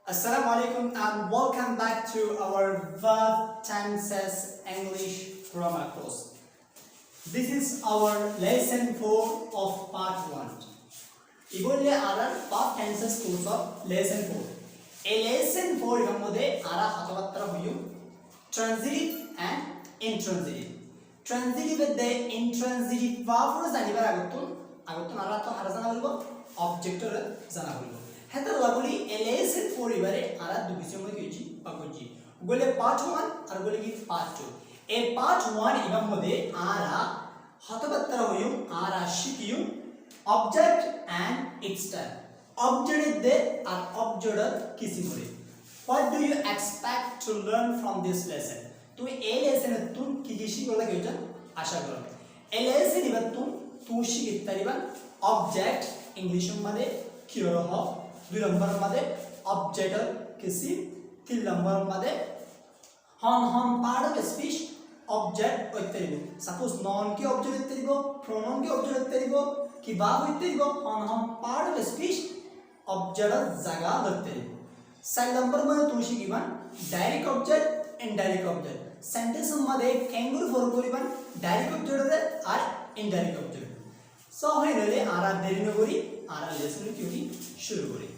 Assalamu alaikum and welcome back to our verb tenses English grammar course. This is our lesson 4 of part 1. Ibolle our verb tenses course of lesson 4. A lesson 4 igamode ara hatawattara hoyu transitive and intransitive. Transitive the intransitive verb janibar agotun ara to harazana bolbo object jana bolbo. হেতার লাগলি এলএসএন 4 এবারে আরা দুই সময় কিছি পাগজি গলে part 1 আর গলে কি part 2 এ part 1 ইবাম মধ্যে আরা হতবাত্তর হইম আরা শিকিম object and its type object they are অবজেক্টর কিসি করে what do you expect to learn from this lesson তুমি এই লেসনে তুমি কি কি শিখলা কেটা আশা করো এই লেসন ইবাম তুমি শিখতে পারিবা অবজেক্ট ইংলিশ মধ্যে কি রহ 2 नंबर मध्ये ऑब्जेक्ट किसी 3 नंबर मध्ये हम पार्ट ऑफ स्पीच ऑब्जेक्ट होइतरिबो सपोज नॉन के ऑब्जेक्ट होइतरिबो प्रोनाउन के ऑब्जेक्ट होइतरिबो कि बाब होइतरिबो हम पार्ट ऑफ स्पीच ऑब्जेक्ट जगह होइतरिबो 7 नंबर मध्ये तू शिकिबान direct object indirect object sentence मध्ये कैंगुरू फॉर्म करिबान डायरेक्ट ऑब्जेक्ट और इनडायरेक्ट ऑब्जेक्ट सो होइले आरा देरी न करी आरा लेसन क्योंकि शुरू करी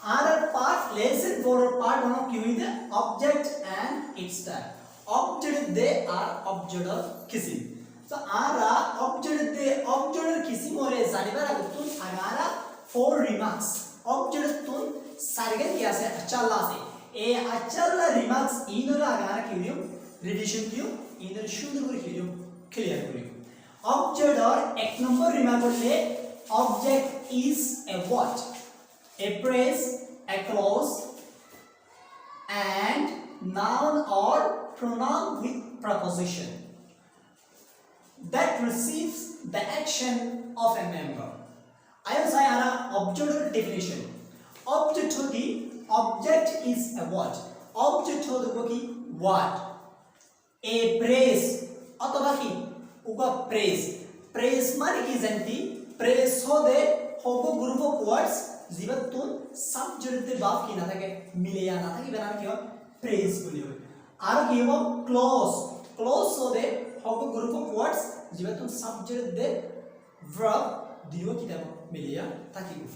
आरा पार्ट लेसन फॉर पार्ट 1 की हुई थे object and its type object they are object किसी सो आरा ऑब्जेक्ट दे ऑब्जेक्ट किसी मोरे जानिबार आगतुन आगारा 4 रिमार्क्स ऑब्जेक्ट तुन सारगन किया से अचल्ला से ए अचल्ला रिमार्क्स इनर आगारा कियो रिविजन कियो इनर शुद्ध कर कियो क्लियर करियो ऑब्जेक्ट और एक नंबर रिमार्क ले object is a what a phrase, a clause, and noun or pronoun with preposition that receives the action of a member. I am saying an object definition. Object होगी object is a what? Object होगी what? A praise अथवा की उगा praise. Praise माने की जनती praise हो दे होगो ग्रुप ऑफ वर्ड्स जीवतुन सब्जेक्ट दे बाप की ना था के मिले या ना था कि बनाना क्यों प्रेज बोलियो आर की वो क्लोज हो दे होगो ग्रुप ऑफ वर्ड्स जीवतुन सब्जेक्ट दे वर्ब दियो की तब मिले या था कि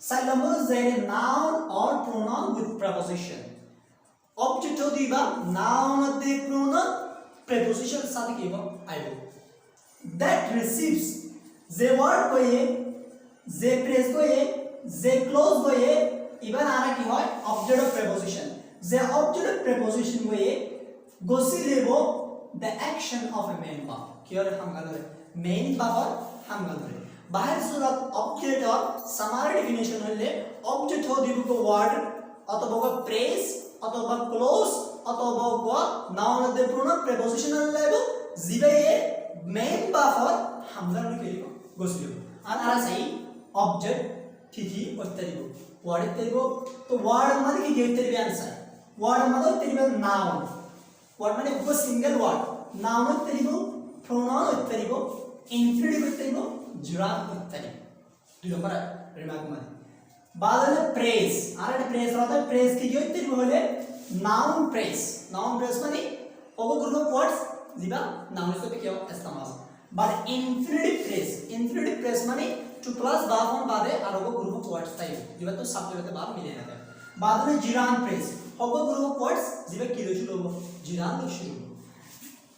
साइलमर ज़ेरे noun और pronoun with preposition ऑब्जेक्ट हो दीवा noun दे pronoun preposition साथ की वो आयो that receives जे word को ये जे phrase को ये जे क्लोज होए इवन आना की হয় object of preposition J object of preposition होए गोसी लेबो the action of a main verb cure हम गलरे मेन वर्ब हम गलरे बाहर सूरत ऑब्जेक्ट और समार डेफिनेशन होले ऑब्जेक्ट हो दिबो को वर्ड अथवा को प्रेज अथवा क्लोज अथवा को नाउन दे प्रोनाउन प्रीपोजिशन लेबो जिबे मेन वर्ब हम गलरे केलिबो गोसी लेबो आना सही ऑब्जेक्ट थिथि उत्तरिबो वर्ड उत्तरिबो तो वर्ड मध्ये की उत्तरिबो आंसर वर्ड मध्ये उत्तरिबो नाउन वर्ड मध्ये उप सिंगल वर्ड नाउन उत्तरिबो प्रोनाउन उत्तरिबो इंफिनिटिव उत्तरिबो जुरान उत्तरिबो 2 नंबर रिमार्क मध्ये बाद में प्रेज आरे प्रेज रहता है प्रेज की उत्तरिबो होले नाउन प्रेज माने ओगो ग्रुप ऑफ वर्ड्स जिबा नाउन से क्या इस्तेमाल बाद इंफिनिटिव प्रेज माने टू प्लस बावन बादे आरोगो ग्रुप ऑफ वर्ड्स ताई जिबा तो सब जगह बार मिले ना बाद में जिरान प्रेस होगो ग्रुप ऑफ वर्ड्स जिबा किलो शुरू हो जिरान लो शुरू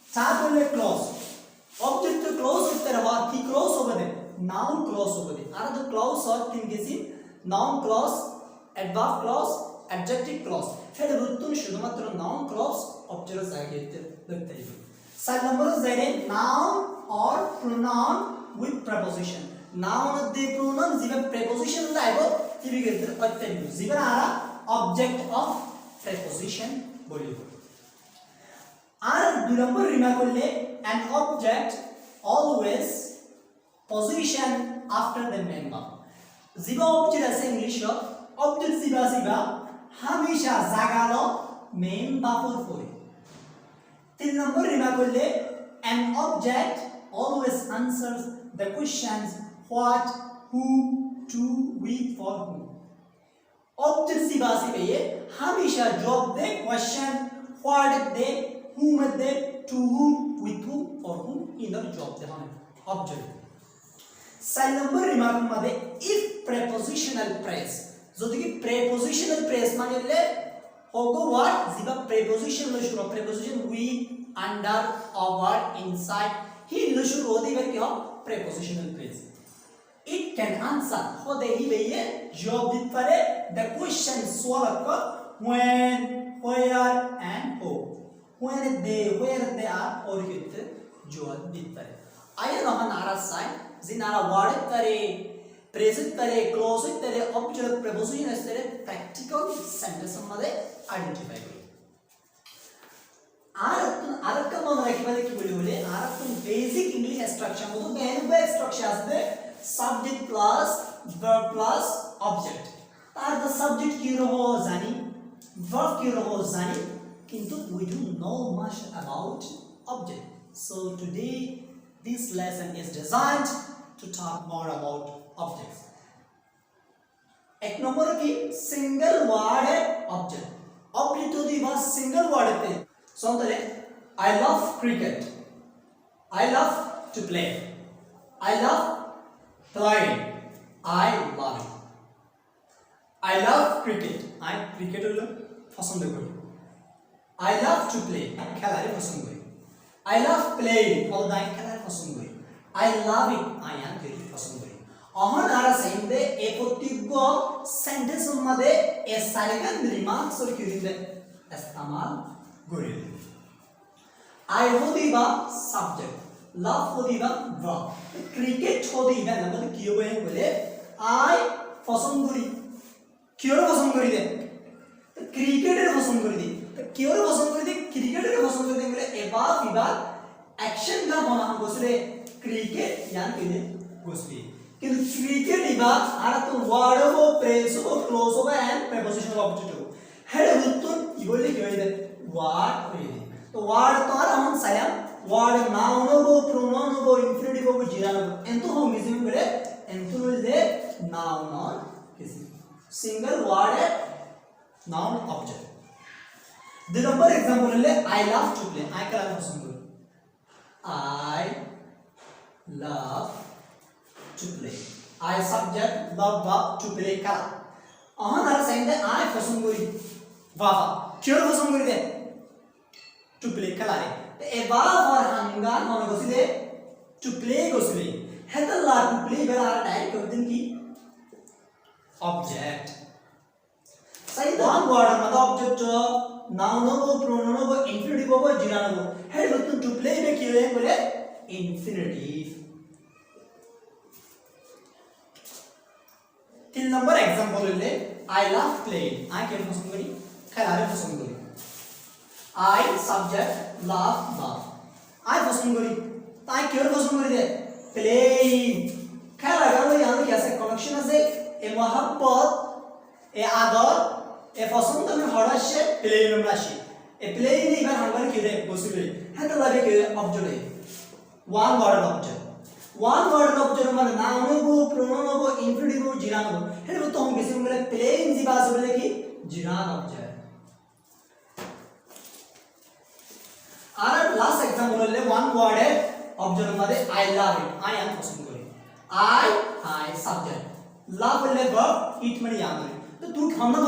साथ में क्लॉज ऑब्जेक्ट तो क्लॉज उत्तर हुआ की क्लॉज होगा दे नाउन क्लॉज होगा दे आरा द क्लॉज और तीन किसी noun clause adverb clause adjective clause फिर रुतुन शुद्धमात्र नाउन क्लॉज ऑब्जेक्ट जागे लगते हैं सात नंबर ज़ेरे नाउन और pronoun with preposition noun the pronoun जिबा preposition लाइबो तिबी गेतर अत्यंत जिबा आरा object of preposition बोलियो आर 2 नंबर रिमार्क ले an object always position after the main verb जिबा object আছে इंग्लिश object जिबा हमेशा जागालो main verb पर 3 नंबर रिमार्क ले an object always answers the questions what, who, to, with, for whom. Object सी बासी पे ये हमेशा जवाब दे क्वेश्चन व्हाट दे whom दे to whom with whom or whom इन जवाब दे हमें ऑब्जेक्ट साइड नंबर रिमार्क मध्ये if prepositional phrase जो की prepositional phrase म्हणजे होगो what जिबा preposition लो शुरू preposition with under over inside ही लो शुरू होती है क्या prepositional phrase it can answer हो दे ही भैया जवाब दित परे the question सवाल का when where and how when they are और कितने जवाब दित परे आये ना हम नारा साइन जिनारा वार्ड करे प्रेजेंट करे क्लोज करे ऑब्जेक्ट preposition असते practical sentence मध्ये identify करें आरक्कम मराठी की बोले आरक्कम बेसिक इंग्लिश स्ट्रक्चर मधून वेगवेगळे स्ट्रक्चर असते subject plus verb plus object तार द सब्जेक्ट की रहो जानी verb की रहो जानी किंतु we do know much about object so today this lesson is designed to talk more about objects एक नंबर की सिंगल वर्ड है ऑब्जेक्ट ऑब्जेक्ट तो दी बात सिंगल वर्ड है सोंतले I love cricket I love to play I love playing I love it I love cricket I cricket হলো পছন্দ করি I love to play খেলারে পছন্দ করি I love playing হলো দাই খেলারে পছন্দ করি I love it I am cricket পছন্দ করি অহন আর সেন্ডে এ প্রত্যেক সেন্টেন্স মধ্যে এ সাইলেন্ট রিমার্কস और কিরিলে ইস্তেমাল করি I होदीबा subject love होदीबा verb cricket होदीबा मतलब কি হবে বলে I পছন্দ করি কিওর পছন্দ করি দে তো ক্রিকেটের পছন্দ করি দে তো কিওর পছন্দ করি দে ক্রিকেটের পছন্দ করি দে বলে এবা ফিবা অ্যাকশন का होना हम বসলে ক্রিকেট यान কেনে বসলি কিন্তু ক্রিকেট ইবা আর তো ওয়ার্ড ও প্রেস ও ক্লোজ ও এন্ড প্রিপোজিশনাল অবজেক্ট ও হেড উত্তর কি বলে কি হয় দে ওয়ার্ড হই দে तो वर्ड तो आर हम साया वर्ड नाउन हो प्रोनाउन हो इंफिनिटिव हो जिरान हो एंतो हम किसी में करे एंतो विल दे नाउन और किसी सिंगल वर्ड है noun object the number example ले I love to play I कला पसंद करो I love to play I subject love verb to play कला अहन आर सेंडे आई पसंद करी वाह क्यों पसंद करी दे to play kalare te eba और hangan होने को सीधे to play को सीधे है तो ला to play बड़ा डायरेक्ट कर दिन की object सही one word मतलब object noun हो pronoun हो infinitive हो जिरान हो है तो to play में क्यों है बोले infinitive तीन नंबर एग्जांपल ले I love playing I क्या पसंद करी खिलाड़ी पसंद करी I subject love verb I पसंद करी ताई क्यों पसंद करी दे playing क्या लगा वो यहाँ पे कैसे कनेक्शन है ए मोहब्बत ए आदर ए पसंद में हड़ा से playing में राशि ए playing नहीं बार हमारे क्यों दे बोसिबल है तो लगे क्यों ऑब्जेक्ट है one word object मतलब नाउन हो प्रोनाउन हो इंफिनिटिव हो जिरान हो है वो तो हम किसी में playing जी बात बोले कि जिरान ऑब्जेक्ट आर लास्ट एग्जांपल ले वन वर्ड है ऑब्जेक्ट मध्ये I love it I am पसंद करी आई सब्जेक्ट लव ले वर्ब इट मध्ये यान करी तो तू हमना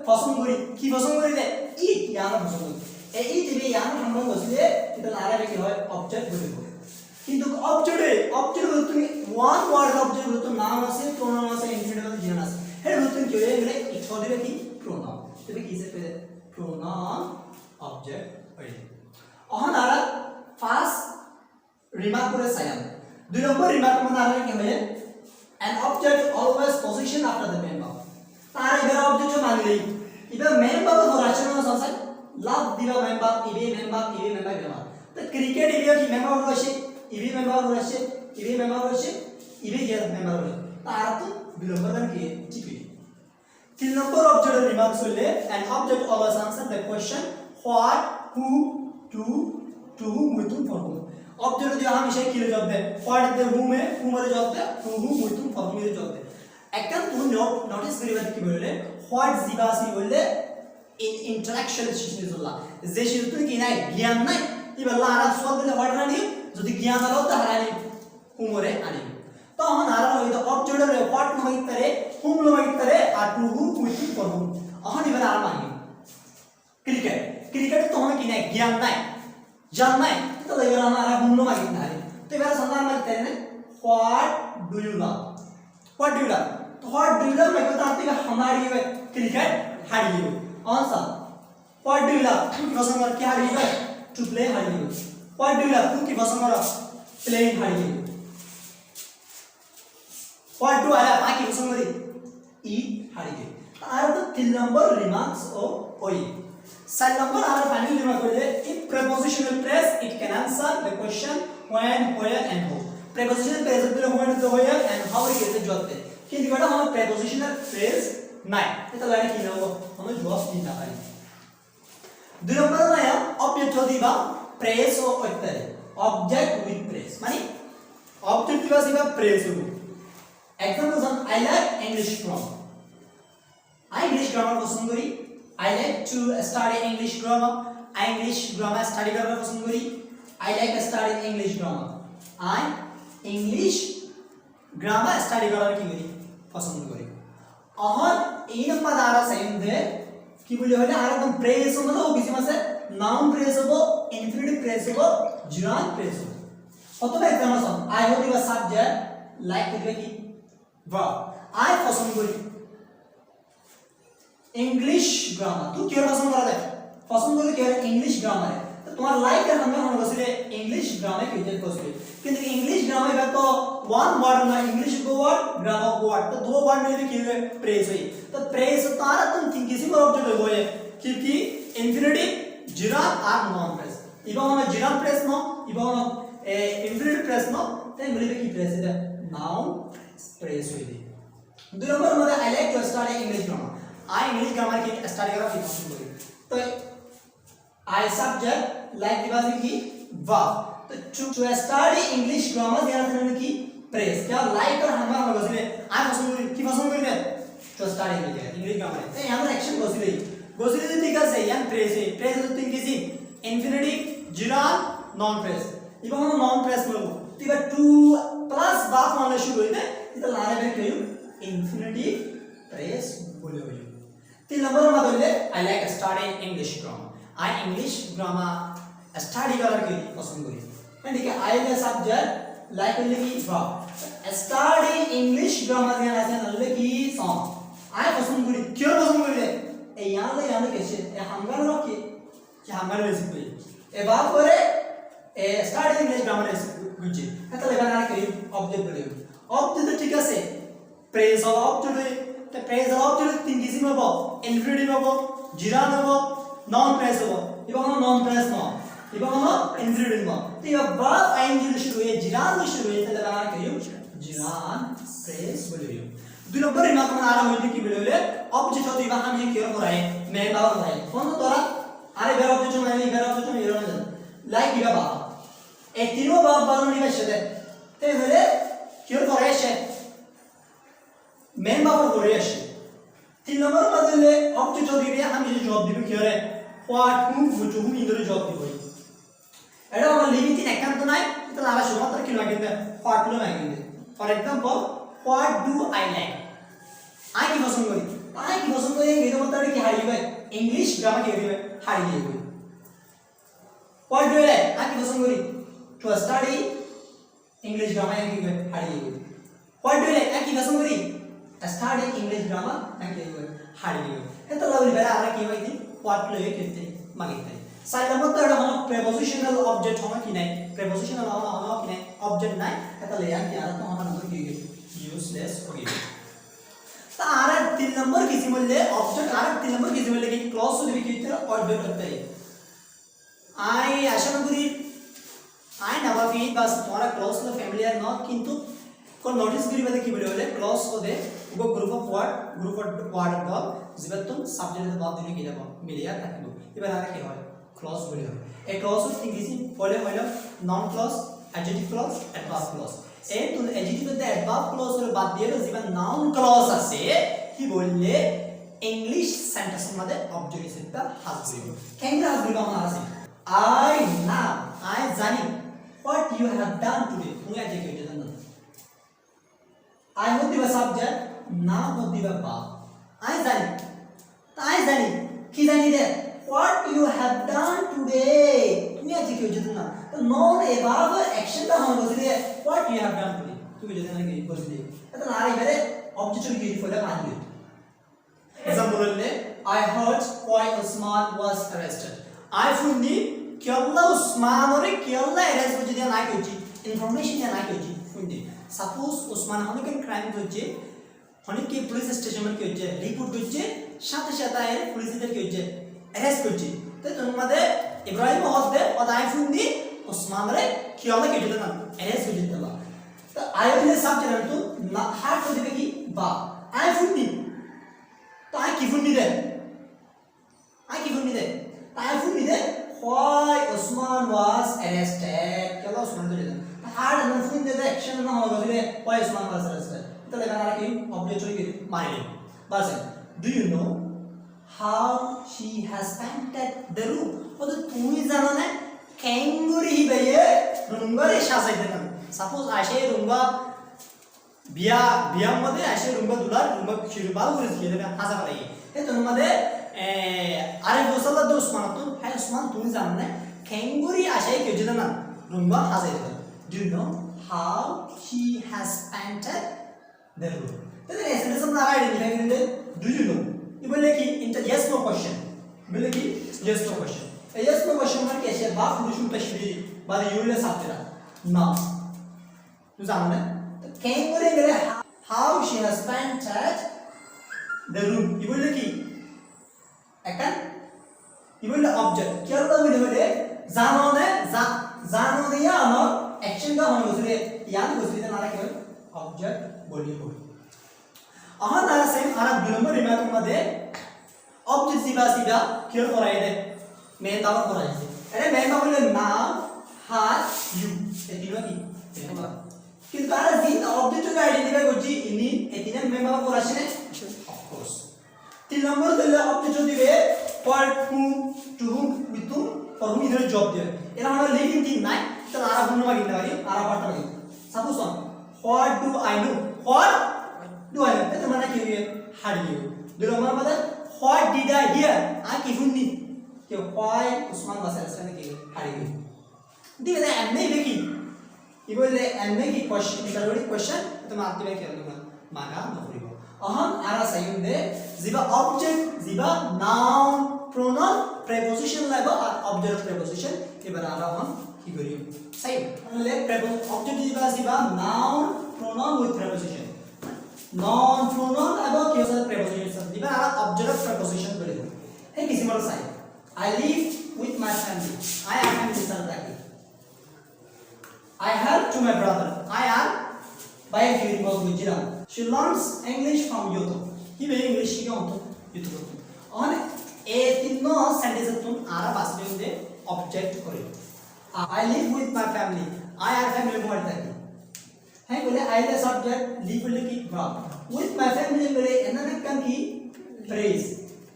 पसंद करी की पसंद करी दे इट यान पसंद करी ए इट बे यान हमना बसले इतना आरा के হয় ऑब्जेक्ट बोलबो কিন্তু ऑब्जेक्ट তুমি ওয়ান ওয়ার্ড ऑब्जेक्ट তো নাম আছে প্রোনাউন আছে ইনফিনিটিভ আছে জিরান আছে হে তুমি কি হয়ে গেলে ইট হবে কি প্রোনাউন তবে কি সে প্রোনাউন ऑब्जेक्ट হয় अहन आरा फास्ट रिमार्क करे सायन दुई नंबर रिमार्क में आरा के है an object always position after the main verb तार इधर ऑब्जेक्ट जो मान ली इधर मेन वर्ब और राचन में संसार लव दिवा मेन वर्ब इबे मेन वर्ब तो क्रिकेट इबे की मेन वर्ब रशे इबे मेन वर्ब रशे इबे मेन वर्ब रशे इबे के मेन वर्ब तार तो दुई नंबर का के टिपी तीन number object remark Sule an object always answer the question what who to whom with whom for whom object जो हमेशा किलो जवाब दे व्हाट दे whom है whom रे जवाब दे to whom with whom for whom रे जवाब दे एकन तू नोटिस करिबा कि बोले হোয়াট জিবাসি বললে ইন্টারেকশন শিশুল্লাহ যে শিশু কি নাই জ্ঞান নাই ইবাল্লা আর সব বলে হোয়াট রানি যদি জ্ঞান আলো তাহারানি হুমরে আনি তখন আর হইতো অবজেক্টের what মাইতারে hmm low মাইতারে R two হু কুইটি করব এখন এবারে আর মানি ক্রিকেট তো কি নাই জ্ঞান নাই জান নাই তো এবারে আমরা আর হুম লো মাইতে নাই তো এবারে সন্ধান মাইতে না what do you love what do you love तो व्हाट डू यू लव मैं बता देगा हमारी ये क्रिकेट हारी हो answer what do you love तू की पसंद कर क्या हारी हो टू प्ले हारी हो व्हाट डू यू लव तू की पसंद कर प्लेइंग हारी हो व्हाट डू आई लव की पसंद कर ईट हारी हो आर तो 3 नंबर रिमार्क्स ओ ओई 7 नंबर आर फाइनल रिमार्क बोले इन prepositional phrase it can answer the question when where and how prepositional phrase দিলে when তো where and how এর ক্ষেত্রে জবাব দেয় কিন্তু এটা আমার prepositional phrase নাই এটা লাগে কি নাও আমরা জবাব দিতে পারি দুই নম্বর না অবজেক্ট দিবা প্রেস ও উত্তরে অবজেক্ট উইথ প্রেস মানে অবজেক্ট দিবা প্রেস হবো example I like English grammar I English grammar পছন্দ করি I like to study English grammar I English grammar study করার পছন্দ করি I like to study English grammar I English grammar study করার কি করি পছন্দ করি এখন এই নাম্বার দ্বারা সেম দে কি বলি হলে আর একদম প্রেস হবে তো কিছু আছে নাউন প্রেস হবে ইনফিনিটিভ প্রেস হবে জিরান প্রেস হবে অথবা এক্সাম্পল I হবে দিবা সাবজেক্ট লাইক দিবা কি verb I পছন্দ করি इंग्लिश ग्रामर तू क्यों पसंद करा दे पसंद करे क्या इंग्लिश ग्रामर है तो तुम्हारा लाइक कर हमने हम बसले इंग्लिश ग्रामर के इज्जत कोसले किंतु इंग्लिश ग्रामर का तो वन वर्ड ना इंग्लिश को वर्ड ग्रामर को वर्ड तो दो वर्ड में भी किए प्रेस हुई तो प्रेस तारा तुम थिंक किसी पर ऑब्जेक्ट हो है क्योंकि इंफिनिटिव जीरा और नॉन प्रेस इबा हम जीरा प्रेस नो इबा हम इंफिनिटिव प्रेस नो तो इंग्लिश की प्रेस है नाउन प्रेस हुई दो नंबर हमारा I like to study English grammar I English grammar की स्टडी करा की पसंद करी तो I subject like दिवाली की verb तो to study English grammar क्या करने की प्रेस क्या लाइक और हमारा होगा इसलिए I पसंद करी की पसंद करी है to study English grammar तो यहाँ पर एक्शन गोसिले तो ठीक है यान प्रेस तो तीन किसी infinitive gerund non प्रेस इबा हम non प्रेस बोलो तो इबा to plus verb मानने शुरू होते हैं इधर लाने में क्यों infinitive प्रेस बोले हुए तीन नंबर में बोले I like studying English grammar I English grammar study करने की पसंद करी मैं ठीक है I का subject like बोले की verb study English grammar क्या ऐसे नल्ले की song I पसंद करी क्यों पसंद करी ए यहाँ ले कैसे ए हंगर लो कि हंगर ले सकते ए बात करे ए study English grammar ले गुज्जे ऐसा लगा ना करी object बोले object तो ठीक है से praise of object तो प्रेस ऑब्जेक्ट तीन किसी में बो इंफिनिटिव में बो जीरा में बो नॉन प्रेस हो इबा हम नॉन प्रेस नो इबा हम इंफिनिटिव में तो ये वर्ब आईएनजी शुरू है जीरान में शुरू है तो लगाना करियो जीरान प्रेस बोलियो दो नंबर रिमार्क में आ रहा है कि बोले ऑब्जेक्ट होती है हम ये क्यों हो रहा है मैं बाबा हो रहा है कौन तो तोरा अरे बेर ऑब्जेक्ट में नहीं बेर ऑब्जेक्ट में ये ना लाइक बिगा बाबा ए तीनों बाबा बालों नहीं बचते ते बोले क्यों हो रहा है मेन बापर করে আসে তিন নম্বর বদলে অবজেক্ট দিবে আমি যে জবাব দিব কি হবে হোয়াট হু বুঝু হু ইংরেজি জবাব দিব এটা আমার লিমিট একান্ত নাই তো লাগা শুধুমাত্র কি লাগে হোয়াট লো লাগে for example what do I like I কি পছন্দ করি এর মধ্যে কি হারিয়ে যায় ইংলিশ গ্রামার কি দিবে হারিয়ে যাবে what do I like I কি পছন্দ করি টু স্টাডি ইংলিশ গ্রামার কি হারিয়ে যাবে what do I like I কি পছন্দ করি स्टडी इंग्लिश ग्रामर नाके हाड़ी है तो लवली बेरा आरा की होई थी व्हाट ले कहते मागिते साइड नंबर तो हम प्रीपोजिशनल ऑब्जेक्ट हम कि नहीं प्रीपोजिशनल हम कि नहीं ऑब्जेक्ट नहीं है तो ले यार क्या तो हम नंबर की यूजलेस हो गई तो आरा तीन नंबर किसी मूल्य ऑब्जेक्ट आरा तीन नंबर किसी मूल्य की क्लॉज से भी कितना ऑब्जेक्ट होता है आई आशा करी आई नवाफी बस तुम्हारा क्लॉज तो फैमिलियर नॉट किंतु को नोटिस करी बात की वीडियो ले क्लॉज को दे वो ग्रुप ऑफ वर्ड वर्ब जिबत तुम सब्जेक्ट वर्ब दिने की जाबो मिलिया থাকিবো এবার আর কি হয় ক্লজ বলি হয় এই ক্লজ হচ্ছে ইংলিশে বলে হলো noun clause adjective clause adverb clause এই তো অ্যাডজেক্টিভ তে অ্যাডভার্ব ক্লজ এর বাদ দিয়ে যেটা নাউন ক্লজ আছে কি বললে इंग्लिश सेंटेंस मध्ये ऑब्जेक्ट इसिता हाजरी केंद्र हाजरी का मारा से I now I जानी what you have done today तुम्हें आज क्या किया ना I होती है सब्जेक्ट now होती है verb I जानी की जानी दे what you have done today तुम्हें आज क्या किया ना तो noun above action का हम बोलते हैं what you have done today तुम्हें जो ना कि बोलते हैं तो नारे मेरे ऑब्जेक्ट की फॉलो मान लो example ले I heard why Usman was arrested I fundi kyalla Usman ore kyalla arrest hoje dia na kochi information dia na kochi fundi suppose Usman hone ke crime hoje hone ke police station में होचे report होचे साथ साथ आए police इधर के होचे arrest होचे तो तुम मधे इब्राहिम होते और I fundi Usman रे kyalla के होते ना arrest होचे तला तो I वाले सब चलन तो ना हार्ट होते की बा I fundi तो I किफुनी they why Usman was arrested क्या Usman they hard and full they action ना होगा तो why Usman was arrested तो लगा ना कि ऑब्जेक्ट होगी माइंड बस do you know how she has painted the room वो तो तुम ही जानो ना कैंगुरी ही भैया रूंगा रे शासा इधर suppose आशे रूंगा बिया मध्ये आशे रूंगा दुलार रूंगा शिरुबाल वरच केले हासा करायचे हे तो मध्ये अरे गोसला दो उस्मान तो है उस्मान तुम जानना कैंगुरी आशे के जितना रूंगा हासा इधर do you know how she has painted the room तो ऐसे समझ आ रहा है नहीं do you know ये बोले कि इंटर yes no question बोले कि yes no question yes no question में कैसे बाप पुरुषों तशरीह बाद यूले साफ्टरा ना तू जानना कैंगुरी गले how she has painted the room ये बोले कि अकन ये बोले ऑब्जेक्ट क्या होता है बोले जानो दिया ना एक्शन का होने उसने याद उसने तो नारा क्या ऑब्जेक्ट बोली आहा नारा सेम आरा दुनंबर रिमार्क मध्ये ऑब्जेक्ट सीधा क्या हो रहा है मैं दावा हो रहा है अरे मैं बोले नाउ हाथ यू ये तीनों की किंतु आरा जीन ऑब्जेक्ट को आइडेंटिफाई करची इन्हीं ये तीनों मैं बाबा को रचने ऑफ कोर्स तीन नंबर दे ऑब्जेक्ट जो दिए for whom to whom with whom for whom इधर जॉब दिया ये ना हमारा लिविंग थिंग ना तो आरा बुनने वाली ना आरा पार्ट वाली suppose one what do I know what do I know तो माना क्यों ये how do you दो नंबर मतलब what did I hear आ किफुनी कि why उस्मान वसरस ने कि how do you दिए ना एमने देखी ये बोले एमने की क्वेश्चन इंटरव्यू क्वेश्चन तो मैं आपके लिए क्या लूँगा माना नौकरी को अहम आरा सही होंगे जिबा ऑब्जेक्ट जिबा नाउन प्रोनाउन प्रीपोजिशन लेबा और ऑब्जेक्ट प्रीपोजिशन के बराबर हम की करियो सही ले ऑब्जेक्ट जिबा noun pronoun with preposition noun pronoun लेबा के साथ प्रीपोजिशन जिबा ऑब्जेक्ट प्रीपोजिशन करियो है किसी मर सही I live with my family I am this or that I help to my brother I am by giving of Gujarat she learns English from YouTube he way English की क्या होता YouTube और ए तीनों सेंटेंस तुम आरा पास में उन्हें object करें I live with my family I have family बोल तक है बोले I ले सब्जेक्ट live बोले की verb with my family बोले इन्होंने कन की phrase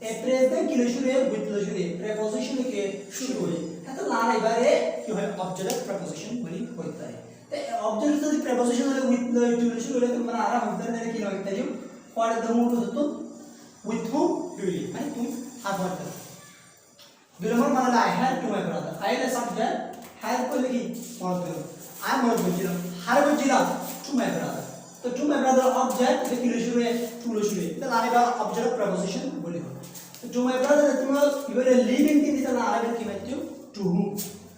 ए phrase में किलो शुरू है with किलो शुरू है preposition के शुरू है तो लाने बारे क्यों है ऑब्जेक्ट preposition बोली होता है तो ऑब्जेक्ट से preposition वाले with किलो शुरू है तो मना आरा होता है ने किलो होता है for the mood to with whom do you live तुम have what बिलमर माना I help to my brother I ले सब्जेक्ट help को लेगी मौत I am मौत बचिरा हर बचिरा to my brother तो to my brother ऑब्जेक्ट के किलो शुरू है to लो शुरू है तो लाने का ऑब्जेक्ट preposition बोले हो तो to my brother तुम you are living in this लाने की मैं क्यों to whom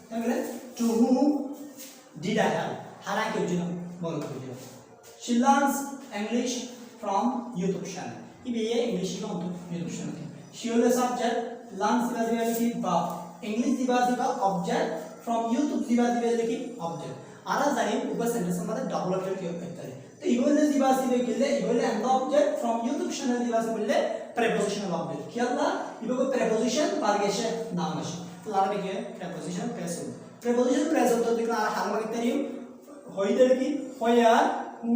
क्या बोले to whom did I help हरा के बचिरा मौत बचिरा she learns English from YouTube channel ये इंग्लिश का होता है YouTube channel she always subject learns दिवा की verb इंग्लिश दिवा ऑब्जेक्ट from YouTube दिवा की ऑब्जेक्ट आरा जाने ऊपर सेंटेंस में मतलब डबल ऑब्जेक्ट क्यों करता है तो इवोले दिवा के लिए इवोले and object from YouTube channel दिवा से बोले prepositional object क्या था इवो को preposition पार्गेशन नाम है तो लारा में क्या है preposition present तो दिखना हाल में कितने हैं होई दर की where who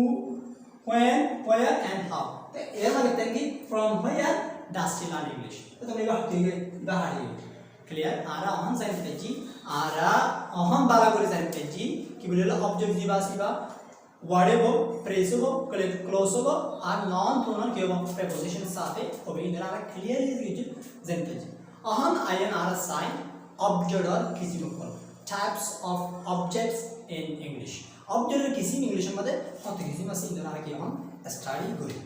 when where and how तो ये वाले कितने की from where does she learn English तो तुमने बाहर क्लियर आरा अहम साइन पेजी आरा अहम बाला করে সাইন পেজি কি বলিলো অবজেক্ট দিবা আসিবা ওয়ার্ড হবো ফ্রেজ হবো ক্লোজ হবো আর নন প্রোনাউন কি হবো প্রিপোজিশন সাথে হবে ইনরা আরা ক্লিয়ারলি লিখি জান পেজি अहम आयन आरा साइन ऑब्जेक्ट और किसी को types of objects in English object और किसी इंग्लिश मध्ये होते किसी में सिंह आरा की हम स्टडी करी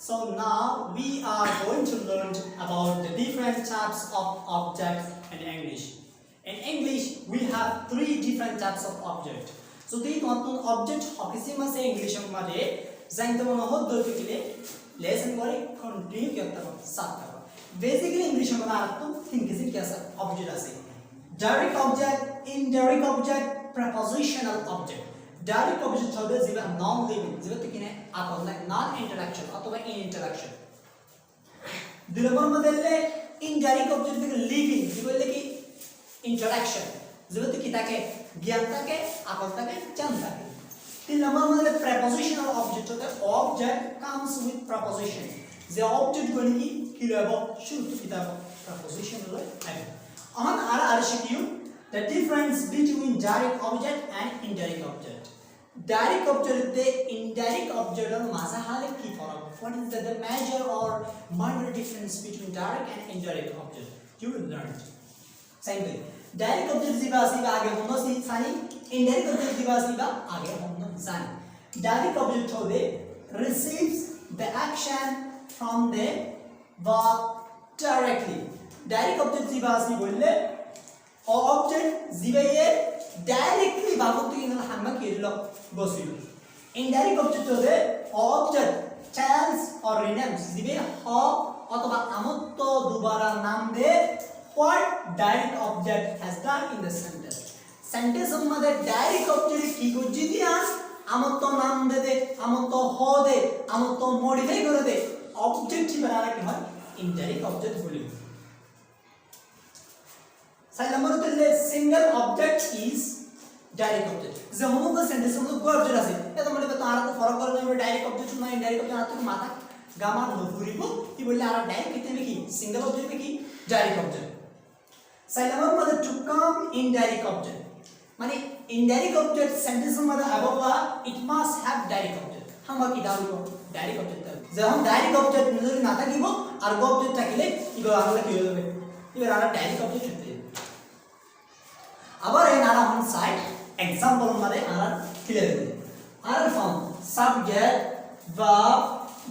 So now we are going to learn about the different types of objects in English. In English, we have 3 different types of objects. So the नতুन object किसी में से English में मजे जानते हो ना हो दो के लिए lesson वाले continue करता हो साथ करो. Basically English में ना तो 3 किसी क्या सा object आसे. Direct object, indirect object, prepositional object. Direct object होते हैं जिबा non living जिबा तो किन्हें आपको ना non interaction अथवा in interaction. दिलबर मधले indirect object देखो living जिबा लेके interaction जिबा तो किता के ज्ञान तके आपको तके चंद तके. दिलबर मधले prepositional object होते हैं object comes with preposition. J object बनी की किलो शुरू तो किता prepositional है. On Ara आरशिकियो the difference between direct object and indirect object. Direct object the indirect object और मासा हाले की फरक. What is the major or minor difference between direct and indirect object? You will learn it. Same thing. Direct object जिबासी बा आगे होना सानी. Indirect object जिबासी बा आगे होना सानी. Direct object होते receives the action from the verb directly. Direct object जिबासी बोले object जिबाये directly बाबू तो इन्हें हम में केरला बसिलो. Indirect object होते object tells or renames जिबे हो अथवा आमत्तो दोबारा नाम दे what direct object has done in the sentence. Sentence में दे direct object की को जिदियान आमत्तो नाम दे आमत्तो हो दे आमत्तो modify कर दे object ही बनाना क्या है indirect object बोलियो. नंबर तो single object is direct object जे हम को सेंटेंस में को ऑब्जेक्ट আছে এটা মানে তো আর তো ফরক করে না ডাইরেক্ট অবজেক্ট না ইনডাইরেক্ট অবজেক্ট তো মাথা গামা নফুরিবো কি বললে আর ডাইরেক্ট কিতে কি সিঙ্গেল অবজেক্ট কি ডাইরেক্ট অবজেক্ট নंबर মানে টু কাম ইনডাইরেক্ট অবজেক্ট মানে ইনডাইরেক্ট অবজেক্ট সেন্টেন্স में अबवा it must have direct object हम কি দাও डायरेक्ट ऑब्जेक्ट যে हम डायरेक्ट ऑब्जेक्ट যদি না থাকিবো আর গো অবজেক্ট থাকিলে ইগো আমরা কি হয়ে যাবে এবার আমরা ডাইরেক্ট অবজেক্ট হতে আবার এই নারা অন সাইড एग्जांपल मध्ये आर क्लियर आहे आर form subject verb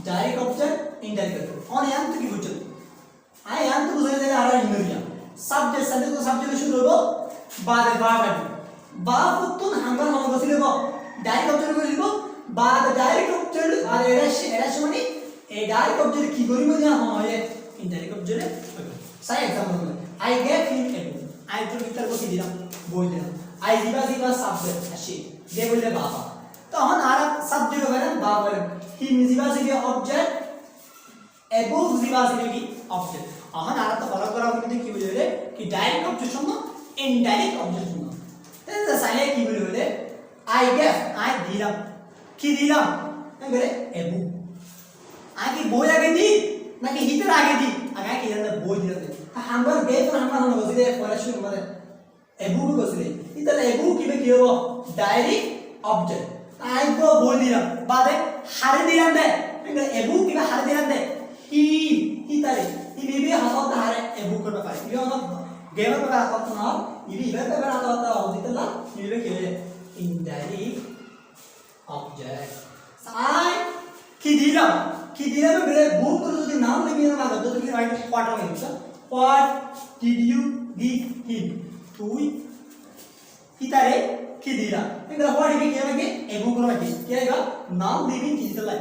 direct object indirect object और यान तो की बुझो आ यान तो बुझायला आर इनरिया सब्जेक्ट सब्जेक्ट तो सब्जेक्ट शुरू होबो बाद बाब तुन हांगर हम बसिलेबो डायरेक्ट ऑब्जेक्ट बसिलेबो बाद डायरेक्ट ऑब्जेक्ट আর এরা মানে এই ডাইরেক্ট অবজেক্ট কি করি মানে হয় ইনডাইরেক্ট অবজেক্ট সাই example I get him a I তো ভিতর বসি দিলাম বই দিলাম आई जिबा सब्जेक्ट अशी जे बोलले बाबा तो हम आरा सब्जेक्ट होगा ना बाबा ही जिबा जिबे ऑब्जेक्ट अबव जिबा जिबे की ऑब्जेक्ट हम आरा तो फरक करा কিন্তু কি বলে कि डायरेक्ट ऑब्जेक्ट শূন্য इनडायरेक्ट ऑब्जेक्ट শূন্য তাহলে সাইলে কি বলে आई गेट आई দিলাম কি দিলাম মানে अबव আগে বই আগে দি নাকি হিতের আগে দি আগে কি দিলাম বই দিলাম আমরা গে তো আমরা বসে পড়াশোনা মানে एबू को बसले इतने एबू की में किया वो डायरेक्ट ऑब्जेक्ट आई को बोल दिया बाद में हर दिया दे इनका एबू की में हर दिया दे ही तारे ये भी हाथों का हर एबू को ना पाए ये हम गेमर में हाथों का ना ये भी इधर पे हाथों का होती तो ला ये भी क्या है इनडायरेक्ट ऑब्जेक्ट आई की दिया में मेरे बुक को जो नाम लेके ना लगा तो कि राइट क्वार्टर में लिखा what did you give him তুই কিতারে কি দিলা এগুলা হোয়াট কি কিয়া লাগে এবু করো কি কিয়া গা নাম লিভিং কি দিলা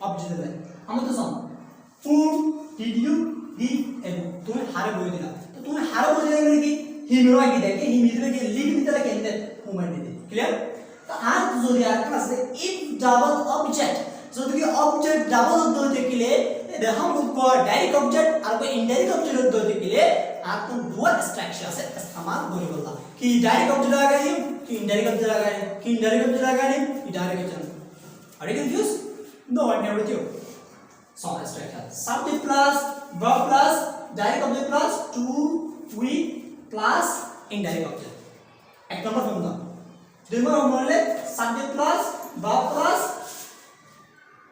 অবজেক্ট দিলা আমরা তো সম ফুড ডিড ইউ গিভ এবু তুমি হারে বই দিলা তো তুমি হারে বই দিলা কি হি মেরো কি দেখে হি মিদরে কি লিভিং দিলা কেন হুমান দিতে ক্লিয়ার তো আর যদি আর ক্লাস ইফ ডাবল অবজেক্ট যদি কি অবজেক্ট ডাবল ধরতে গেলে हम उसको डायरेक्ट ऑब्जेक्ट और कोई इनडायरेक्ट ऑब्जेक्ट होते के लिए आपको दो स्ट्रक्चर से इस्तेमाल होने वाला कि डायरेक्ट ऑब्जेक्ट लगा रही कि इनडायरेक्ट ऑब्जेक्ट लगा रही कि इनडायरेक्ट ऑब्जेक्ट लगा रही कि direct object are you confuse no I never with you saw structure subject plus verb plus direct object plus to with plus indirect object এক নম্বর ফর্মুলা দুই নম্বর ফর্মুলা হলে subject plus verb plus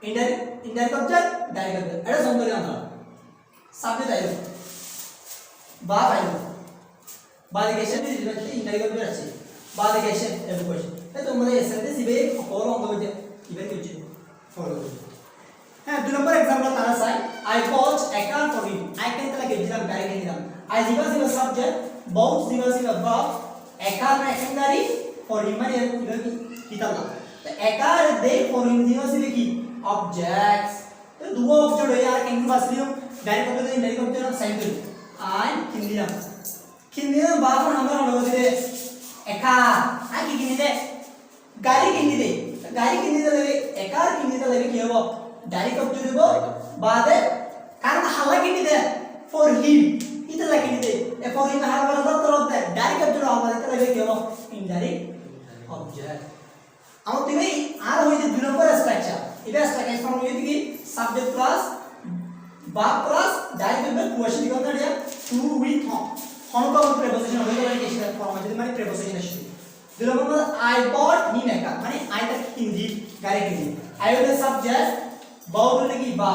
indirect object direct object এটা সম করে আমরা subject আইলো verb আইলো बाद एकेशन भी दिलवाते इंडायरेक्ट भी अच्छे बाद एकेशन एजुकेशन तो तुम्हारे एसएनडी सीबे फॉलो होंगे बच्चे इवेंट कुछ फॉलो हां दो नंबर एग्जांपल तारा साइ I bought a car for him आई कैन तला के दिलाम गाड़ी के दिलाम आई जीवा सब्जेक्ट बॉट जीवा वर्ब ए कार में एक्शन गाड़ी फॉर हिम माने इधर की किताला तो ए कार दे फॉर हिम जीवा की ऑब्जेक्ट्स तो दो ऑब्जेक्ट है यार कैन पास लियो डायरेक्ट ऑब्जेक्ट इनडायरेक्ट ऑब्जेक्ट साइन कर आई किंदिलाम किन्नीदा बाबू हमरा होलोदिरे एका आकी किन्नीदे गाड़ी किन्नीदे लेबे एकार किन्नीदा लेबे कि हबो डायरेक्ट ऑब्जेक्ट हबो बादे कारण हल्ला किन्नीदे फॉर हिम इतला किन्नीदे ए फॉर हिम हल्ला बरदा तरदे डायरेक्ट ऑब्जेक्ट हबो इतला लेबे कि हबो इनडायरेक्ट ऑब्जेक्ट आउ तिमे आर होइते दुई नंबर स्ट्रक्चर इबे स्ट्रक्चर फॉर्म होइते कि subject plus verb plus direct object question दिखा दिया टू विथ होनो का प्रीपोजिशन होगा तो कैसे फॉर्म है माने प्रीपोजिशन है दूसरा मतलब आई बॉट हिम एका माने आई तक हिंदी गाड़ी Hindi I was the subject verb बोलने की बा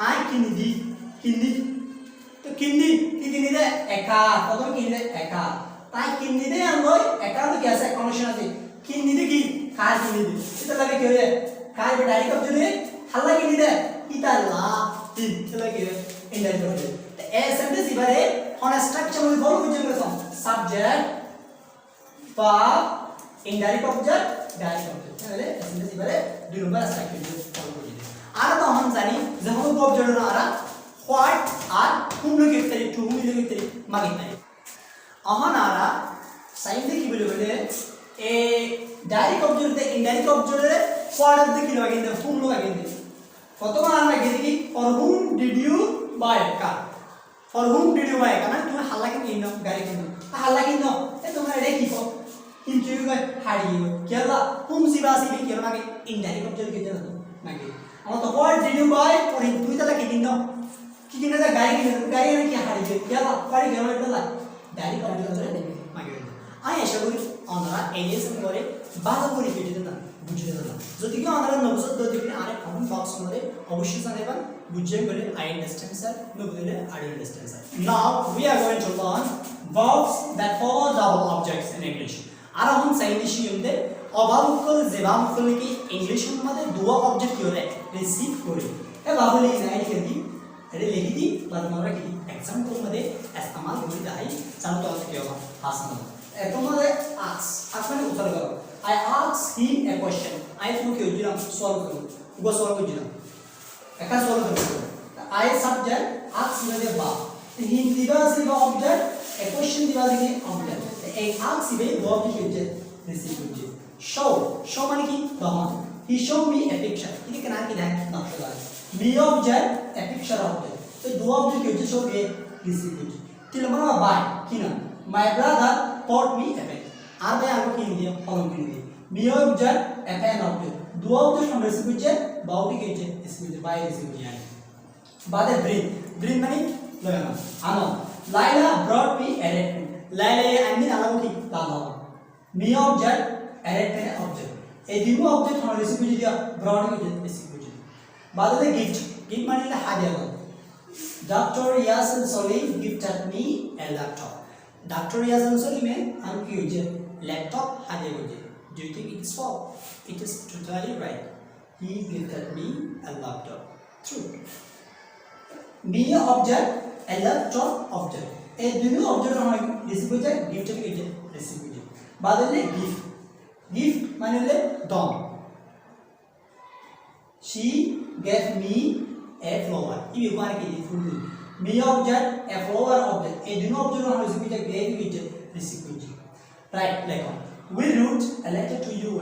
आई हिंदी तो हिंदी की हिंदी दे एका प्रथम हिंदी दे एका ताई हिंदी दे हम लोग एका तो कैसे कनेक्शन আছে हिंदी दे की कार हिंदी दे इतना लगे क्यों है कार पे डायरेक्ट ऑब्जेक्ट है हल्ला हिंदी दे इतना इतना के इनडायरेक्ट ऑब्जेक्ट तो ए सेंटेंस इबारे on a structure में बोलो कुछ जगह some subject verb indirect object direct object তাহলে এসএনএস এবারে দুই নম্বর স্ট্রাকচার ফলো করে দিই আর তো हम জানি যে हम को ऑब्जेक्ट না আর what আর whom লোকে তরি to whom লোকে তরি মাগি নাই আহন আরা সাইন দে কি বলে a direct object they indirect object রে what দে কি লাগে দে whom লোকে লাগে কত বার আমরা গেছি কি for whom did you buy a car for whom did you buy a car না তুমি হাল্লা কি কিনো গাড়ি কিনো হাল্লা কিনো এ তোমরা এটা কি কো কিন কি কই হারিয়ে কেলা whom সিবাসি বি কেলা মাগে ইনডাইরেক্ট অবজেক্ট কে দেনা মাগে আমরা তো what did you buy for him তুমি তালা কি কিনো দা গাড়ি কিনো গাড়ি না কি হারিয়ে কেলা গাড়ি কেন এটা ডাইরেক্ট অবজেক্ট দেবে মাগে আমি আশা করি আমরা এলিয়েশন করে ভালো করে কেটে দেন বুঝিয়ে দিলাম যদি কি আমরা নবসত দিকে আরে কমেন্ট বক্স মধ্যে অবশ্যই জানাবেন বুঝিয়ে বলে আই আন্ডারস্ট্যান্ড স্যার নবুলে I understand sir now we are going to learn verbs that follow double objects in english আর हम সাইনিশি মধ্যে অভাবকল জবাবকল কি ইংলিশ মধ্যে দুটো অবজেক্ট কি হলে রিসিভ করে এ বাবুলি নাই কি अरे लिखी थी पर हमारा की एग्जांपल मध्ये इस्तेमाल होई जाई चालू तो के होगा हासन तो मध्ये आस्क मैंने उत्तर करो I ask him a question I तो के जिरा सॉल्व करो वो सॉल्व कर जिरा एका सॉल्व करो आई सब्जेक्ट आस्क मध्ये बा हिम दिवा से ऑब्जेक्ट ए क्वेश्चन दिवा से ऑब्जेक्ट ए आस्क से वर्ब की ऑब्जेक्ट रिसीव कीजिए शो माने की दहन ही शो मी ए पिक्चर ये केना की है नक्शा me object a picture object तो दो ऑब्जेक्ट के जो के रिसीव कीजिए तीन नंबर बाय किना my brother bought me a pen आर बाय आको किन दिया फॉलो किन दिया me object a pen object दो ऑब्जेक्ट हम रिसीव कीजिए बाउटी कीजिए इसमें बाय रिसीव किया है बाद bring माने लगाना आनो Laila brought me a red pen Laila ये अन्य आलो की दादा me object a red pen object ए तीनों ऑब्जेक्ट हम रिसीव कीजिए brought कीजिए रिसीव बाद में गिफ्ट माने हादिया को डॉक्टर यासन सोली gifted me a laptop doctor यासन सोली में हम की होजे लैपटॉप हादिया होजे do you think it's false it is totally right he gifted me a laptop true me object a laptop object a दोनों ऑब्जेक्ट हम रिसीव होजे गिफ्ट के रिसीव होजे बाद में गिफ्ट माने ले दम she gave me a flower ये व्यवहार के लिए फूल me object a flower object ए दोनों ऑब्जेक्ट हम रिसीव कीजिए gave कीजिए रिसीव कीजिए राइट लेखो we wrote a letter to you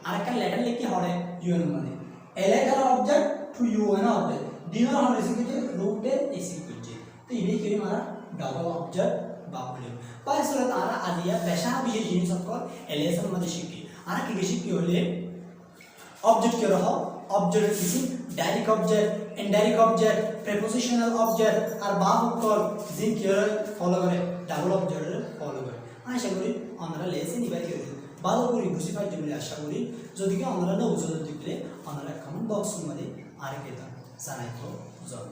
आर का लेटर लिख के हमारे you माने a letter object to you ना ऑब्जेक्ट दोनों हम रिसीव कीजिए wrote रिसीव कीजिए तो ये क्या हमारा डबल ऑब्जेक्ट बाबुले पर सूरत आरा आदिया वैसा भी ये जिनिस आपको एलेसन मध्ये शिकी आरा की शिकी होले ऑब्जेक्ट के रहो ऑब्जेक्ट किसी direct object indirect object prepositional object আর বাহ কল জিন কি ফলো করে ডাবল অবজেক্টের ফলো করে আশা করি আমরা লেসন ইবাই করি ভালো করে বুঝি পাইতে বলে আশা করি যদি কি আমরা না বুঝতে দিলে আমরা কমেন্ট বক্স মধ্যে আর কেতা জানাইতো জল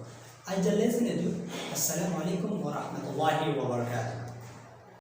আজ লেসন এদু আসসালামু আলাইকুম ওয়া রাহমাতুল্লাহি ওয়া বারাকাতুহু